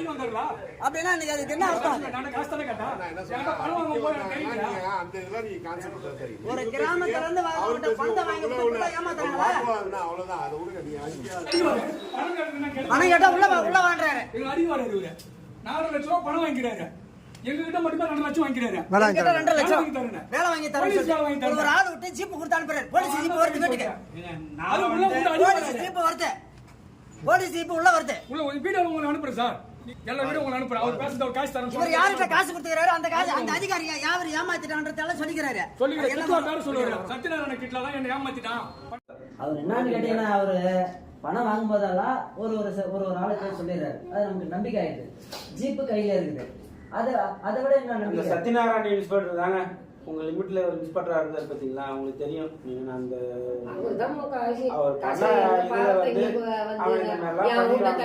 கை வாங்கறா அப்படினா நீங்க அதுக்கு என்ன அர்த்தம்? நான் காசு தான கேட்டா எனக்கு பணம் வாங்க போய் கை அந்த இதெல்லாம் நீ கான்செப்ட் சரி. ஒரு கிராமத்துல இருந்து வாங்கிட்ட பணத்தை வாங்கி கொடுத்தா ஏமாத்துறாங்களா? அவ்வளவுதான். அத விடுங்க நீ பணம் கேட்டா உள்ள வாங்குறாரு. இவங்க அடிவாரு இவரு 4 லட்சம் ரூபாய் பணம் வாங்கிக்கிறாரு. எங்க கிட்ட மட்டும் 2 லட்சம் வாங்கிக்கிறாரு. என்கிட்ட 2 லட்சம் வேலை வாங்கி தரேன். ஒரு ஆளு விட்டு ஜீப் கொடுத்து அனுப்புறாரு. போலீஸ் ஜீப் வருது வீட்டுக்கு. அது உள்ள வந்து போலீஸ் ஜீப் வருது. போலீஸ் ஜீப் உள்ள வருது. உள்ள வீடியோ உங்களுக்கு அனுப்புறேன் சார். எல்லா வீடியோ உங்களுக்கு அனுப்புறேன். அவர் பேசுறது ஒரு காசு தரேன். இவர் யார்கிட்ட காசு கொடுத்துறாரு அந்த காசு அந்த அதிகாரி யாவர் ஏமாத்திட்டான்றதெல்லாம் சொல்லிக்கிறாரு. என்ன பேர் சொல்லுவாரு? சத்யநாராயண கிட்ல தான் என்ன ஏமாத்திட்டான். அவர் என்னன்னு கேட்டீங்கன்னா அவரு பணம் வாங்கும் போதெல்லாம் ஒரு ஆளுக்கு சொல்லிடுறாரு. அது நமக்கு நம்பிக்கை ஆயிடுது. ஜீப்பு கையில இருக்குது. அதை விட என்ன நம்பிக்கை? சத்யநாராயண இன்ஸ்பெக்டர் தாங்க உங்க லிமிட்ல ஒரு இன்ஸ்பெக்டரா இருந்தாரு பாத்தீங்களா, உங்களுக்கு தெரியும். நீங்க அந்த அவர் பண்ண இதுல வந்து அவன் இந்த மாதிரிலாம்